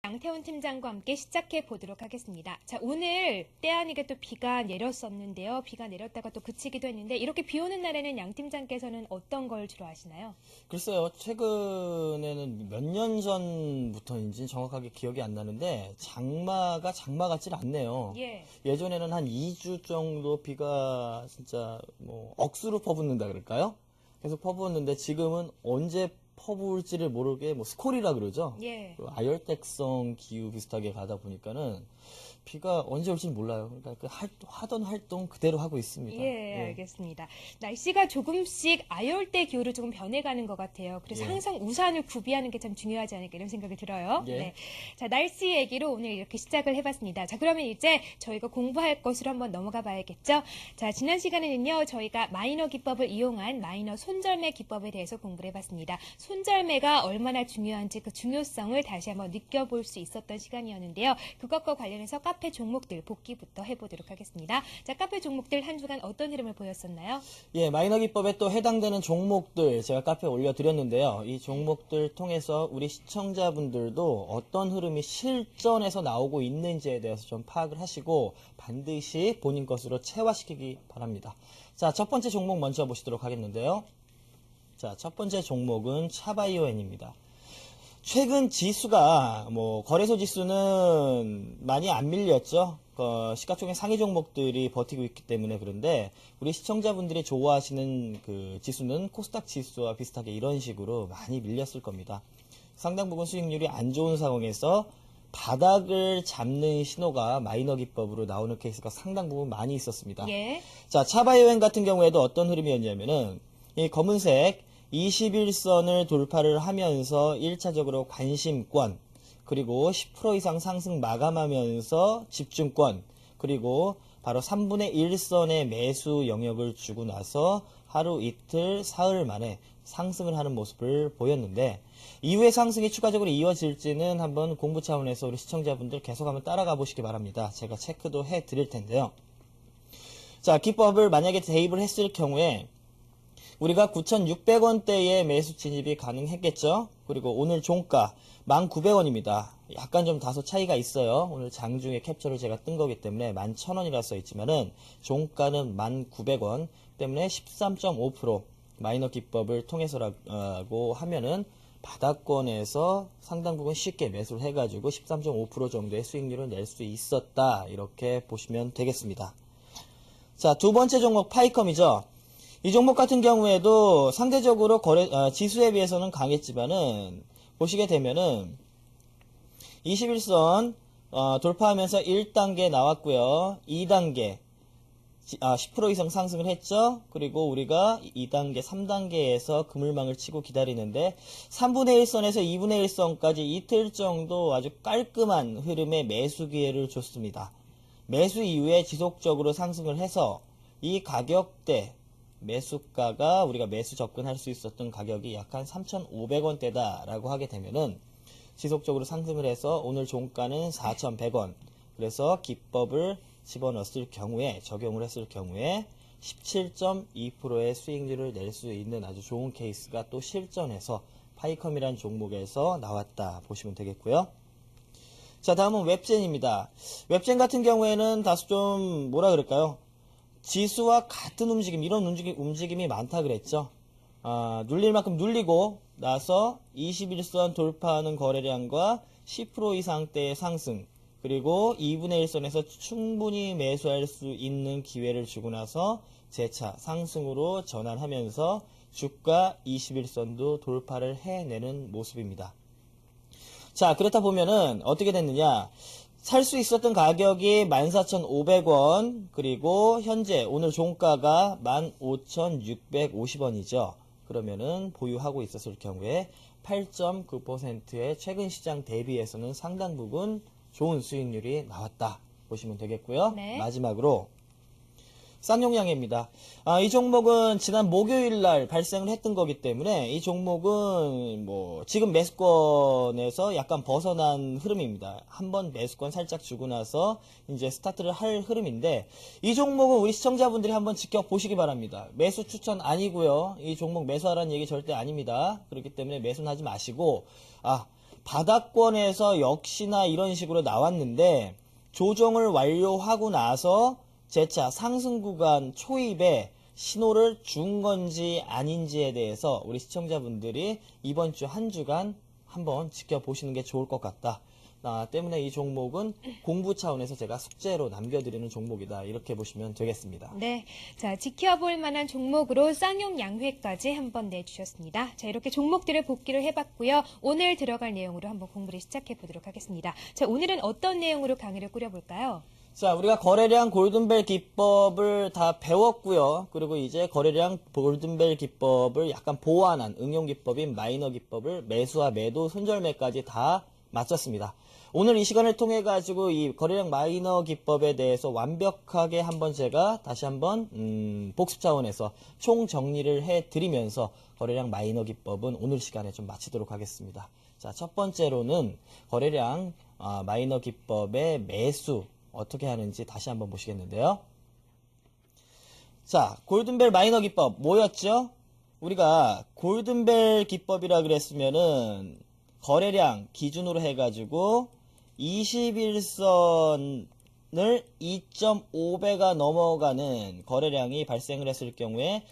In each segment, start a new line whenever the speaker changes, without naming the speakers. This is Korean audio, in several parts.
양태훈 팀장과 함께 시작해 보도록 하겠습니다. 자, 오늘 때 아니게 또 비가 내렸었는데요. 비가 내렸다가 또 그치기도 했는데 이렇게 비 오는 날에는 양 팀장께서는 어떤 걸 주로 하시나요?
글쎄요, 최근에는 몇 년 전부터인지 정확하게 기억이 안 나는데, 장마가 장마 같질 않네요.
예.
예전에는 한 2주 정도 비가 진짜 억수로 퍼붓는다 그럴까요? 계속 퍼부었는데 지금은 언제 퍼부을지를 모르게 스콜이라 그러죠?
예.
그 아열대성 기후 비슷하게 가다 보니까는 비가 언제 올지 몰라요. 그러니까 하던 활동 그대로 하고 있습니다.
예, 알겠습니다. 날씨가 조금씩 아열대 기후로 조금 변해가는 것 같아요. 그래서
예.
항상 우산을 구비하는 게 참 중요하지 않을까 이런 생각이 들어요.
예.
네. 자, 날씨 얘기로 오늘 이렇게 시작을 해봤습니다. 자, 그러면 이제 저희가 공부할 것으로 한번 넘어가 봐야겠죠? 자, 지난 시간에는요, 저희가 마이너 기법을 이용한 마이너 손절매 기법에 대해서 공부를 해봤습니다. 손절매가 얼마나 중요한지 그 중요성을 다시 한번 느껴볼 수 있었던 시간이었는데요. 그것과 관련해서 카페 종목들 복기부터 해보도록 하겠습니다. 자, 카페 종목들 한 주간 어떤 흐름을 보였었나요?
예, 마이너 기법에 또 해당되는 종목들 제가 카페에 올려드렸는데요. 이 종목들 통해서 우리 시청자분들도 어떤 흐름이 실전에서 나오고 있는지에 대해서 좀 파악을 하시고 반드시 본인 것으로 체화시키기 바랍니다. 자, 첫 번째 종목 먼저 보시도록 하겠는데요. 자, 첫 번째 종목은 차바이오엔입니다. 최근 지수가 거래소 지수는 많이 안 밀렸죠. 시가총액 상위 종목들이 버티고 있기 때문에 그런데 우리 시청자분들이 좋아하시는 그 지수는 코스닥 지수와 비슷하게 이런 식으로 많이 밀렸을 겁니다. 상당 부분 수익률이 안 좋은 상황에서 바닥을 잡는 신호가 마이너 기법으로 나오는 케이스가 상당 부분 많이 있었습니다.
예.
자, 차바이오엔 같은 경우에도 어떤 흐름이었냐면은 이 검은색 21선을 돌파를 하면서 1차적으로 관심권, 그리고 10% 이상 상승 마감하면서 집중권, 그리고 바로 3분의 1선의 매수 영역을 주고 나서 하루 이틀 사흘 만에 상승을 하는 모습을 보였는데 이후에 상승이 추가적으로 이어질지는 한번 공부 차원에서 우리 시청자분들 계속 한번 따라가 보시기 바랍니다. 제가 체크도 해 드릴 텐데요. 자, 기법을 만약에 대입을 했을 경우에 우리가 9,600원대의 매수 진입이 가능했겠죠. 그리고 오늘 종가 1,900원입니다. 약간 좀 다소 차이가 있어요. 오늘 장중에 캡처를 제가 뜬 거기 때문에 11,000원이라 써 있지만은 종가는 1,900원 때문에 13.5% 마이너 기법을 통해서라고 하면은 바닥권에서 상당 부분 쉽게 매수를 해가지고 13.5% 정도의 수익률을 낼 수 있었다. 이렇게 보시면 되겠습니다. 자, 두 번째 종목 파이컴이죠. 이 종목 같은 경우에도 상대적으로 지수에 비해서는 강했지만은 보시게 되면은 21선 돌파하면서 1단계 나왔고요. 2단계 10% 이상 상승을 했죠. 그리고 우리가 2단계, 3단계에서 그물망을 치고 기다리는데 3분의 1선에서 2분의 1선까지 이틀 정도 아주 깔끔한 흐름의 매수 기회를 줬습니다. 매수 이후에 지속적으로 상승을 해서 이 가격대 매수가가 우리가 매수 접근할 수 있었던 가격이 약 한 3,500원대다 라고 하게 되면은 지속적으로 상승을 해서 오늘 종가는 4,100원. 그래서 기법을 집어넣었을 경우에 적용을 했을 경우에 17.2%의 수익률을 낼 수 있는 아주 좋은 케이스가 또 실전에서 파이컴이라는 종목에서 나왔다 보시면 되겠고요. 자, 다음은 웹젠입니다. 웹젠 같은 경우에는 다소 좀 뭐라 그럴까요? 지수와 같은 움직임, 이런 움직임이 많다 그랬죠. 눌릴 만큼 눌리고 나서 21선 돌파하는 거래량과 10% 이상대의 상승, 그리고 2분의 1선에서 충분히 매수할 수 있는 기회를 주고 나서 재차 상승으로 전환하면서 주가 21선도 돌파를 해내는 모습입니다. 자, 그렇다 보면은 어떻게 됐느냐? 살 수 있었던 가격이 14,500원, 그리고 현재 오늘 종가가 15,650원이죠. 그러면은 보유하고 있었을 경우에 8.9%의 최근 시장 대비해서는 상당 부분 좋은 수익률이 나왔다 보시면 되겠고요.
네.
마지막으로 쌍용양해입니다. 이 종목은 지난 목요일날 발생을 했던 거기 때문에 이 종목은 지금 매수권에서 약간 벗어난 흐름입니다. 한번 매수권 살짝 주고 나서 이제 스타트를 할 흐름인데 이 종목은 우리 시청자분들이 한번 지켜보시기 바랍니다. 매수 추천 아니고요. 이 종목 매수하라는 얘기 절대 아닙니다. 그렇기 때문에 매수는 하지 마시고 바닥권에서 역시나 이런 식으로 나왔는데 조정을 완료하고 나서 재차 상승 구간 초입에 신호를 준 건지 아닌지에 대해서 우리 시청자분들이 이번 주 한 주간 한번 지켜보시는 게 좋을 것 같다. 때문에 이 종목은 공부 차원에서 제가 숙제로 남겨드리는 종목이다. 이렇게 보시면 되겠습니다.
네. 자, 지켜볼 만한 종목으로 쌍용 양회까지 한번 내주셨습니다. 자, 이렇게 종목들을 복기를 해봤고요. 오늘 들어갈 내용으로 한번 공부를 시작해 보도록 하겠습니다. 자, 오늘은 어떤 내용으로 강의를 꾸려볼까요?
자, 우리가 거래량 골든벨 기법을 다 배웠고요. 그리고 이제 거래량 골든벨 기법을 약간 보완한 응용 기법인 마이너 기법을 매수와 매도, 손절매까지 다 마쳤습니다. 오늘 이 시간을 통해 가지고 이 거래량 마이너 기법에 대해서 완벽하게 한번 제가 다시 한번 복습 차원에서 총 정리를 해 드리면서 거래량 마이너 기법은 오늘 시간에 좀 마치도록 하겠습니다. 자, 첫 번째로는 거래량 마이너 기법의 매수 어떻게 하는지 다시 한번 보시겠는데요. 자, 골든벨 마이너 기법 뭐였죠? 우리가 골든벨 기법이라 그랬으면은 거래량 기준으로 해가지고 21선을 2.5배가 넘어가는 거래량이 발생을 했을 경우에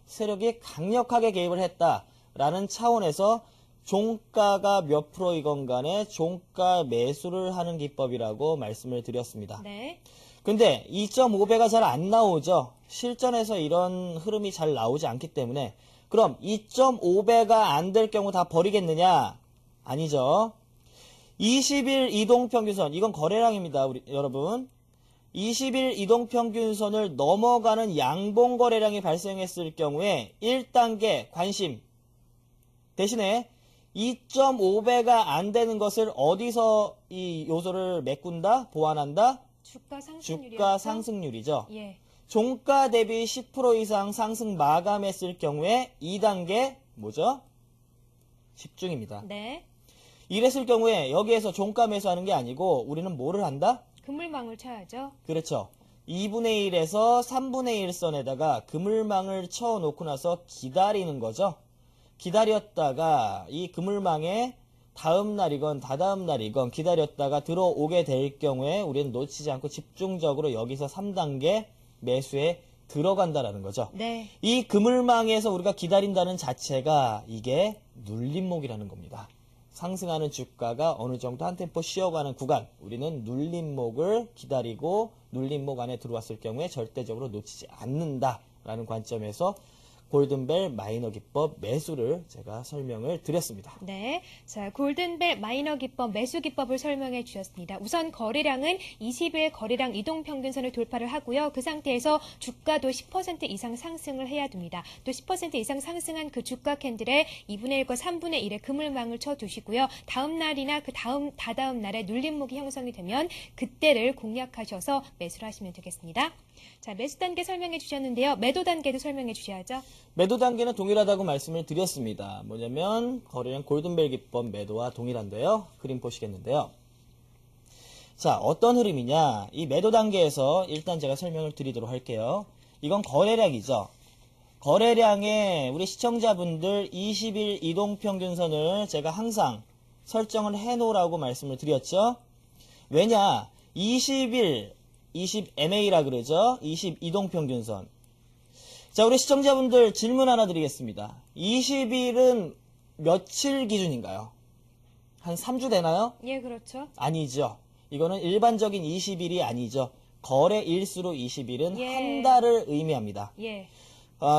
세력이 강력하게 개입을 했다라는 차원에서 종가가 몇 프로이건 간에 종가 매수를 하는 기법이라고 말씀을 드렸습니다.
네.
근데 2.5배가 잘 안 나오죠. 실전에서 이런 흐름이 잘 나오지 않기 때문에 그럼 2.5배가 안 될 경우 다 버리겠느냐? 아니죠. 20일 이동평균선, 이건 거래량입니다. 우리 여러분. 20일 이동평균선을 넘어가는 양봉 거래량이 발생했을 경우에 1단계 관심 대신에 2.5배가 안 되는 것을 어디서 이 요소를 메꾼다? 보완한다?
주가 상승률이요.
주가 상승률이죠.
예.
종가 대비 10% 이상 상승 마감했을 경우에 2단계 뭐죠? 집중입니다.
네.
이랬을 경우에 여기에서 종가 매수하는 게 아니고 우리는 뭐를 한다?
그물망을 쳐야죠.
그렇죠. 2분의 1에서 3분의 1선에다가 그물망을 쳐놓고 나서 기다리는 거죠. 기다렸다가 이 그물망에 다음 날이건 다다음 날이건 기다렸다가 들어오게 될 경우에 우리는 놓치지 않고 집중적으로 여기서 3단계 매수에 들어간다라는 거죠.
네.
이 그물망에서 우리가 기다린다는 자체가 이게 눌림목이라는 겁니다. 상승하는 주가가 어느 정도 한 템포 쉬어가는 구간, 우리는 눌림목을 기다리고 눌림목 안에 들어왔을 경우에 절대적으로 놓치지 않는다라는 관점에서 골든벨 마이너 기법 매수를 제가 설명을 드렸습니다.
네. 자, 골든벨 마이너 기법, 매수 기법을 설명해 주셨습니다. 우선 거래량은 20일 거래량 이동평균선을 돌파를 하고요. 그 상태에서 주가도 10% 이상 상승을 해야 됩니다. 또 10% 이상 상승한 그 주가 캔들에 2분의 1과 3분의 1의 그물망을 쳐두시고요. 다음 날이나 그 다다음 날에 눌림목이 형성이 되면 그때를 공략하셔서 매수를 하시면 되겠습니다. 자, 매수 단계 설명해 주셨는데요. 매도 단계도 설명해 주셔야죠.
매도 단계는 동일하다고 말씀을 드렸습니다. 뭐냐면 거래량 골든벨 기법 매도와 동일한데요. 그림 보시겠는데요. 자, 어떤 흐름이냐? 이 매도 단계에서 일단 제가 설명을 드리도록 할게요. 이건 거래량이죠. 거래량에 우리 시청자분들 20일 이동평균선을 제가 항상 설정을 해놓으라고 말씀을 드렸죠. 왜냐? 20일 20 MA라 그러죠. 20 이동평균선. 자, 우리 시청자분들 질문 하나 드리겠습니다. 20일은 며칠 기준인가요? 한 3주 되나요?
예, 그렇죠.
아니죠. 이거는 일반적인 20일이 아니죠. 거래 일수로 20일은
예.
한 달을 의미합니다.
예.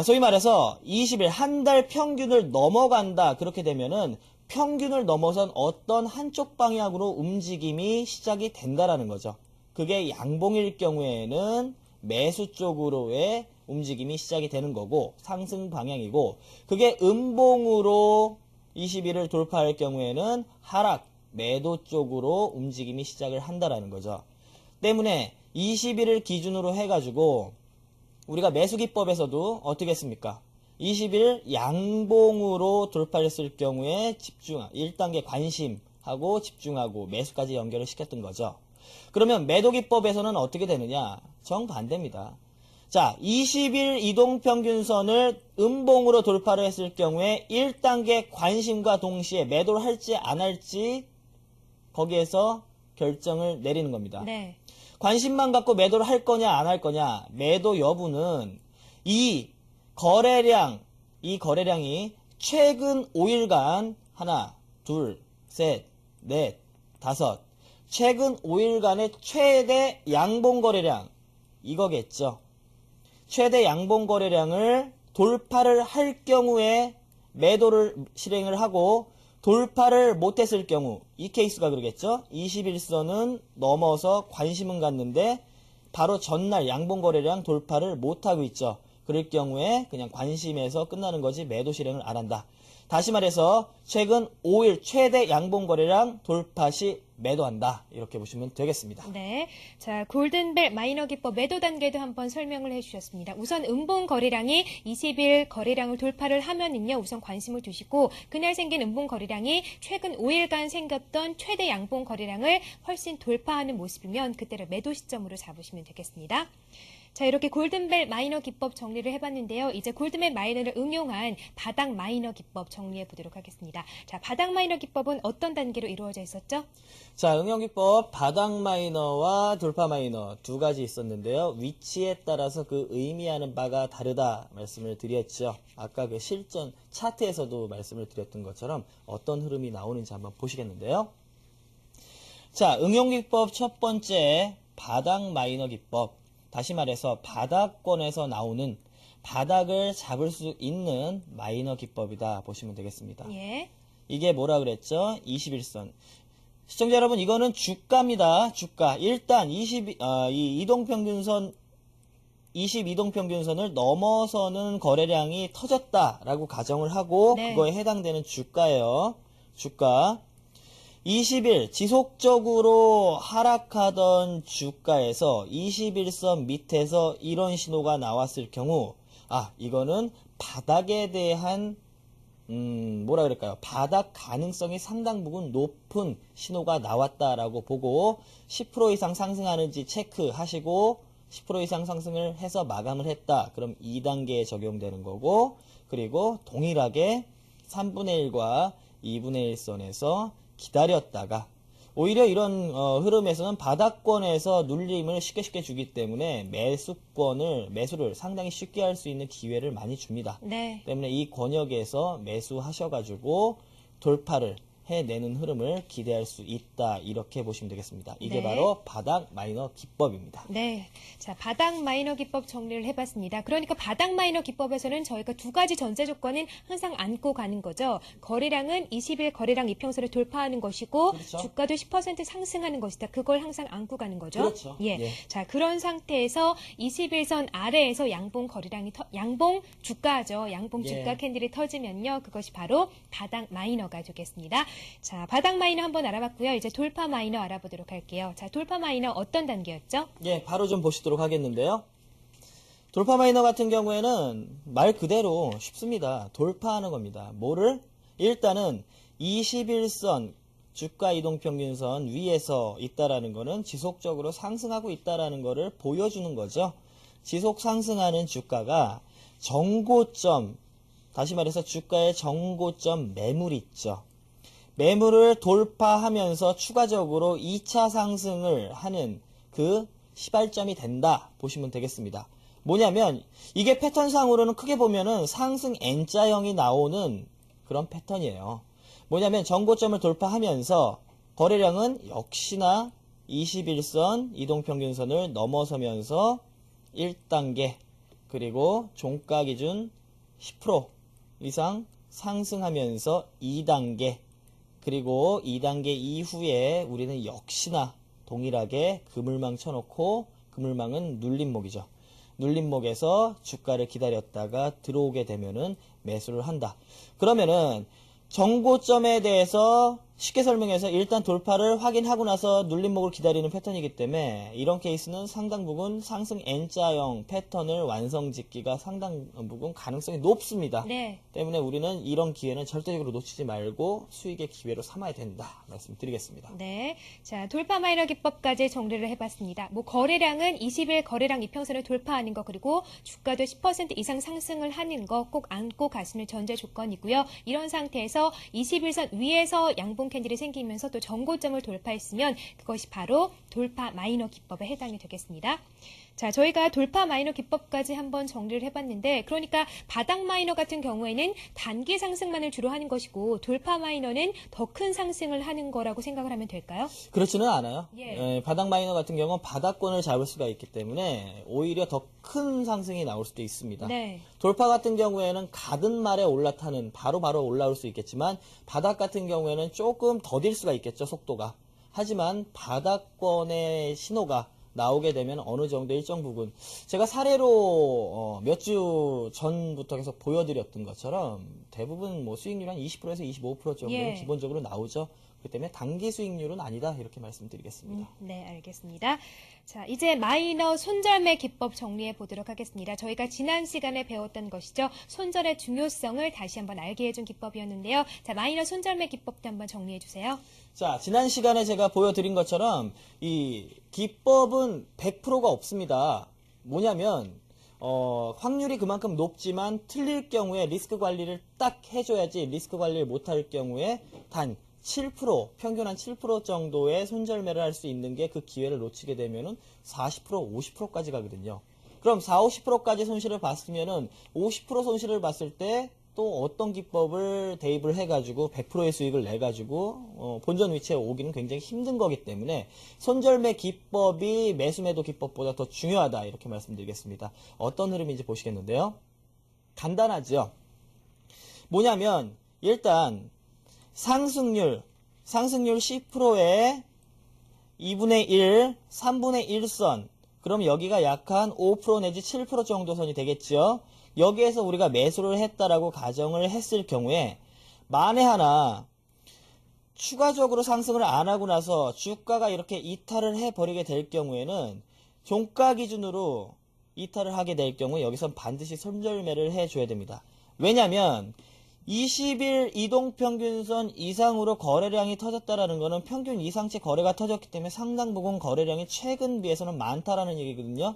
소위 말해서 20일 한 달 평균을 넘어간다. 그렇게 되면은 평균을 넘어선 어떤 한쪽 방향으로 움직임이 시작이 된다라는 거죠. 그게 양봉일 경우에는 매수 쪽으로의 움직임이 시작이 되는 거고 상승 방향이고, 그게 음봉으로 20일을 돌파할 경우에는 하락, 매도 쪽으로 움직임이 시작을 한다라는 거죠. 때문에 20일을 기준으로 해가지고 우리가 매수 기법에서도 어떻게 했습니까? 20일 양봉으로 돌파했을 경우에 1단계 관심하고 집중하고 매수까지 연결을 시켰던 거죠. 그러면 매도 기법에서는 어떻게 되느냐? 정반대입니다. 자, 20일 이동평균선을 음봉으로 돌파를 했을 경우에 1단계 관심과 동시에 매도를 할지 안 할지 거기에서 결정을 내리는 겁니다.
네.
관심만 갖고 매도를 할 거냐 안 할 거냐, 매도 여부는 이 거래량이 최근 5일간 하나, 둘, 셋, 넷, 다섯, 최근 5일간의 최대 양봉 거래량 이거겠죠. 최대 양봉 거래량을 돌파를 할 경우에 매도를 실행을 하고 돌파를 못했을 경우 이 케이스가 그러겠죠. 21선은 넘어서 관심은 갔는데 바로 전날 양봉 거래량 돌파를 못하고 있죠. 그럴 경우에 그냥 관심에서 끝나는 거지 매도 실행을 안 한다. 다시 말해서 최근 5일 최대 양봉 거래량 돌파 시 매도한다. 이렇게 보시면 되겠습니다.
네. 자, 골든벨 마이너 기법 매도 단계도 한번 설명을 해주셨습니다. 우선 음봉 거래량이 20일 거래량을 돌파를 하면은요, 우선 관심을 두시고, 그날 생긴 음봉 거래량이 최근 5일간 생겼던 최대 양봉 거래량을 훨씬 돌파하는 모습이면 그때를 매도 시점으로 잡으시면 되겠습니다. 자, 이렇게 골든벨 마이너 기법 정리를 해봤는데요. 이제 골든벨 마이너를 응용한 바닥 마이너 기법 정리해 보도록 하겠습니다. 자, 바닥 마이너 기법은 어떤 단계로 이루어져 있었죠?
자, 응용기법 바닥 마이너와 돌파 마이너 두 가지 있었는데요. 위치에 따라서 그 의미하는 바가 다르다 말씀을 드렸죠. 아까 그 실전 차트에서도 말씀을 드렸던 것처럼 어떤 흐름이 나오는지 한번 보시겠는데요. 자, 응용기법 첫 번째 바닥 마이너 기법. 다시 말해서 바닥권에서 나오는 바닥을 잡을 수 있는 마이너 기법이다 보시면 되겠습니다.
예.
이게 뭐라 그랬죠? 21선. 시청자 여러분, 이거는 주가입니다. 주가. 일단 이 이동평균선 22동평균선을 넘어서는 거래량이 터졌다라고 가정을 하고
네.
그거에 해당되는 주가예요. 주가. 20일 지속적으로 하락하던 주가에서 21선 밑에서 이런 신호가 나왔을 경우, 이거는 바닥에 대한 뭐라 그럴까요? 바닥 가능성이 상당 부분 높은 신호가 나왔다라고 보고 10% 이상 상승하는지 체크하시고 10% 이상 상승을 해서 마감을 했다. 그럼 2단계에 적용되는 거고, 그리고 동일하게 3분의 1과 2분의 1선에서 기다렸다가 오히려 이런 흐름에서는 바닥권에서 눌림을 쉽게 주기 때문에 매수를 상당히 쉽게 할 수 있는 기회를 많이 줍니다.
네.
때문에 이 권역에서 매수하셔가지고 돌파를 해내는 흐름을 기대할 수 있다. 이렇게 보시면 되겠습니다. 이게
네.
바로 바닥 마이너 기법입니다.
네. 자, 바닥 마이너 기법 정리를 해봤습니다. 그러니까 바닥 마이너 기법에서는 저희가 두 가지 전제 조건은 항상 안고 가는 거죠. 거래량은 20일 거래량 이평선을 돌파하는 것이고,
그렇죠.
주가도 10% 상승하는 것이다. 그걸 항상 안고 가는 거죠.
그렇죠.
예.
예.
자, 그런 상태에서 21선 아래에서 양봉 거래량이 양봉 주가죠. 양봉
예.
주가 캔들이 터지면요. 그것이 바로 바닥 마이너가 되겠습니다. 자, 바닥 마이너 한번 알아봤고요. 이제 돌파 마이너 알아보도록 할게요. 자, 돌파 마이너 어떤 단계였죠?
예, 바로 좀 보시도록 하겠는데요. 돌파 마이너 같은 경우에는 말 그대로 쉽습니다. 돌파하는 겁니다. 뭐를? 일단은 21선 주가 이동평균선 위에서 있다라는 거는 지속적으로 상승하고 있다라는 거를 보여주는 거죠. 지속 상승하는 주가가 정고점, 다시 말해서 주가의 정고점 매물이 있죠. 매물을 돌파하면서 추가적으로 2차 상승을 하는 그 시발점이 된다 보시면 되겠습니다. 뭐냐면 이게 패턴상으로는 크게 보면은 상승 N자형이 나오는 그런 패턴이에요. 뭐냐면 정고점을 돌파하면서 거래량은 역시나 21선 이동평균선을 넘어서면서 1단계 그리고 종가 기준 10% 이상 상승하면서 2단계 그리고 2단계 이후에 우리는 역시나 동일하게 그물망 쳐놓고 그물망은 눌림목이죠. 눌림목에서 주가를 기다렸다가 들어오게 되면은 매수를 한다. 그러면은 정고점에 대해서 쉽게 설명해서 일단 돌파를 확인하고 나서 눌림목을 기다리는 패턴이기 때문에 이런 케이스는 상당 부분 상승 N자형 패턴을 완성짓기가 상당 부분 가능성이 높습니다.
네.
때문에 우리는 이런 기회는 절대적으로 놓치지 말고 수익의 기회로 삼아야 된다 말씀드리겠습니다.
네. 자, 돌파 마이너 기법까지 정리를 해봤습니다. 뭐, 거래량은 20일 거래량 이평선을 돌파하는 거, 그리고 주가도 10% 이상 상승을 하는 거 꼭 안고 가시는 전제 조건이고요. 이런 상태에서 21선 위에서 양봉 캔들이 생기면서 또 전고점을 돌파했으면 그것이 바로 돌파 마이너 기법에 해당이 되겠습니다. 자, 저희가 돌파 마이너 기법까지 한번 정리를 해봤는데, 그러니까 바닥 마이너 같은 경우에는 단기 상승만을 주로 하는 것이고, 돌파 마이너는 더 큰 상승을 하는 거라고 생각을 하면 될까요?
그렇지는 않아요.
예.
바닥 마이너 같은 경우는 바닥권을 잡을 수가 있기 때문에 오히려 더 큰 상승이 나올 수도 있습니다.
네.
돌파 같은 경우에는 가든 말에 올라타는 바로 올라올 수 있겠지만 바닥 같은 경우에는 조금 더딜 수가 있겠죠, 속도가. 하지만 바닥권의 신호가 나오게 되면 어느 정도 일정 부분 제가 사례로 몇 주 전부터 계속 보여드렸던 것처럼 대부분 뭐 수익률 한 20%에서 25% 정도는
예.
기본적으로 나오죠. 그렇기 때문에 단기 수익률은 아니다 이렇게 말씀드리겠습니다.
네, 알겠습니다. 자, 이제 마이너 손절매 기법 정리해 보도록 하겠습니다. 저희가 지난 시간에 배웠던 것이죠. 손절의 중요성을 다시 한번 알게 해준 기법이었는데요. 자, 마이너 손절매 기법도 한번 정리해 주세요.
자, 지난 시간에 제가 보여드린 것처럼 이 기법은 100%가 없습니다. 뭐냐면 확률이 그만큼 높지만 틀릴 경우에 리스크 관리를 딱 해줘야지 리스크 관리를 못할 경우에 단 7%, 평균 한 7% 정도의 손절매를 할 수 있는 게 그 기회를 놓치게 되면은 40%, 50%까지 가거든요. 그럼 40, 50%까지 손실을 봤으면은 50% 손실을 봤을 때 또 어떤 기법을 대입을 해가지고 100%의 수익을 내가지고 본전 위치에 오기는 굉장히 힘든 거기 때문에 손절매 기법이 매수매도 기법보다 더 중요하다 이렇게 말씀드리겠습니다. 어떤 흐름인지 보시겠는데요. 간단하죠. 뭐냐면 일단 상승률 10%에 2분의 1, 3분의 1선 그럼 여기가 약 한 5% 내지 7% 정도 선이 되겠죠. 여기에서 우리가 매수를 했다라고 가정을 했을 경우에 만에 하나 추가적으로 상승을 안 하고 나서 주가가 이렇게 이탈을 해버리게 될 경우에는 종가 기준으로 이탈을 하게 될 경우에 여기선 반드시 손절매를 해줘야 됩니다. 왜냐면 20일 이동평균선 이상으로 거래량이 터졌다라는 것은 평균 이상치 거래가 터졌기 때문에 상당 부분 거래량이 최근 비해서는 많다라는 얘기거든요.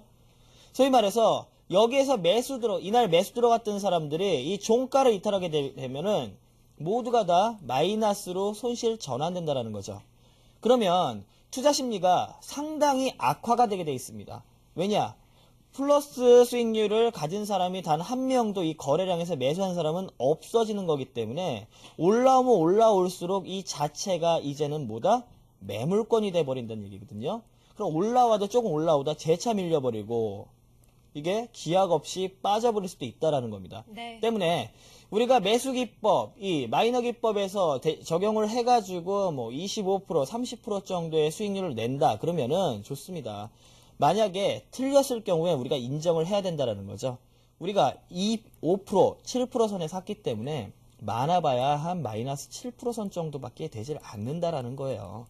소위 말해서 여기에서 이날 매수 들어갔던 사람들이 이 종가를 이탈하게 되면은 모두가 다 마이너스로 손실 전환된다라는 거죠. 그러면 투자 심리가 상당히 악화가 되게 돼 있습니다. 왜냐? 플러스 수익률을 가진 사람이 단 한 명도 이 거래량에서 매수한 사람은 없어지는 거기 때문에 올라오면 올라올수록 이 자체가 이제는 뭐다? 매물권이 돼버린다는 얘기거든요. 그럼 올라와도 조금 올라오다 재차 밀려버리고 이게 기약 없이 빠져버릴 수도 있다라는 겁니다.
네.
때문에 우리가 매수 기법, 이 마이너 기법에서 적용을 해가지고 뭐 25%, 30% 정도의 수익률을 낸다. 그러면은 좋습니다. 만약에 틀렸을 경우에 우리가 인정을 해야 된다라는 거죠. 우리가 5%, 7% 선에 샀기 때문에 많아봐야 한 마이너스 7% 선 정도밖에 되질 않는다라는 거예요.